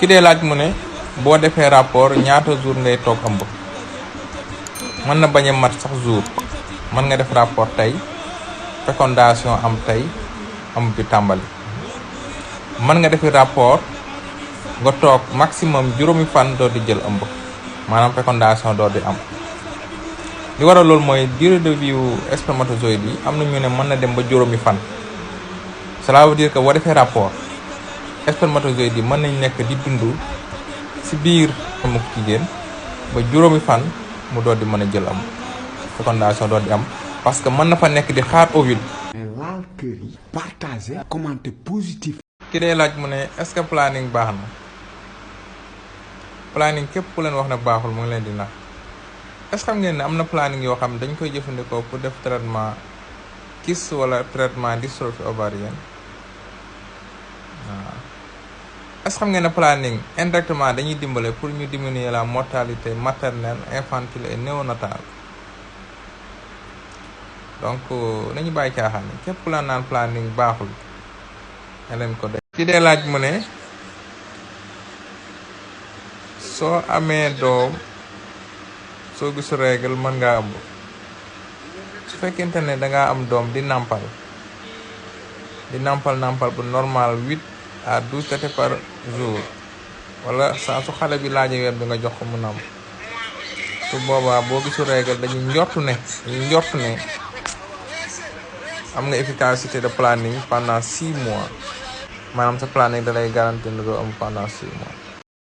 ki dee laaj mu ne boo defee rapport ñaata jour ngay toog ëmb. mën na bañ a mat sax jour mën nga def rapport tey fécondation am tey ëmb bi tàmbali. mën nga defi rapport nga toog maximum juróomi fan doo di jël ëmb maanaam fécondation doo di am. li waral loolu mooy durée de vie spermatozoïde yi am na ñu ne mën na dem ba juróomi fan. cela veut dire que boo defee rapport spermatozoïde yi mën nañ nekk di dund ci biir ëmb jigéen ba juróomi fan mu doon di mën a jël am fécondation doon di am parce que mën na fa nekk di xaar ovule. laal kër yi partager commenter positif. ki dee laaj mu ne est-ce que planning baax na planning képp ku leen wax ne baaxul mu ngi leen di nax est-ce que xam ngeen ne am na planning yoo xam ne dañ koy jëfandikoo pour def traitement kyste wala traitement dystrophie ovarienne waaw. est-ce que xam ngeen ne planning indirectement dañuy dimbale pour ñu diminuer la mortalité maternelle infantile et néonatale donc nañu bàyyi caaxaan yi képp ku la naan planning baaxul nga leen ko def. ki dee laaj mu ne soo amee doom soo gisu règle mën ngaa ëmb su fekkente ne dangaa am doom di nàmpal bu normal 8 à 12 tétés par jour wala saa su xale bi laaje weer bi nga jox ko mu nàmp su boobaa boo gisu règle dañuy njortu ne am nga efficacité de planning pendant 6 mois maanaam sa planning da lay garantir ne doo am pendant 6 mois.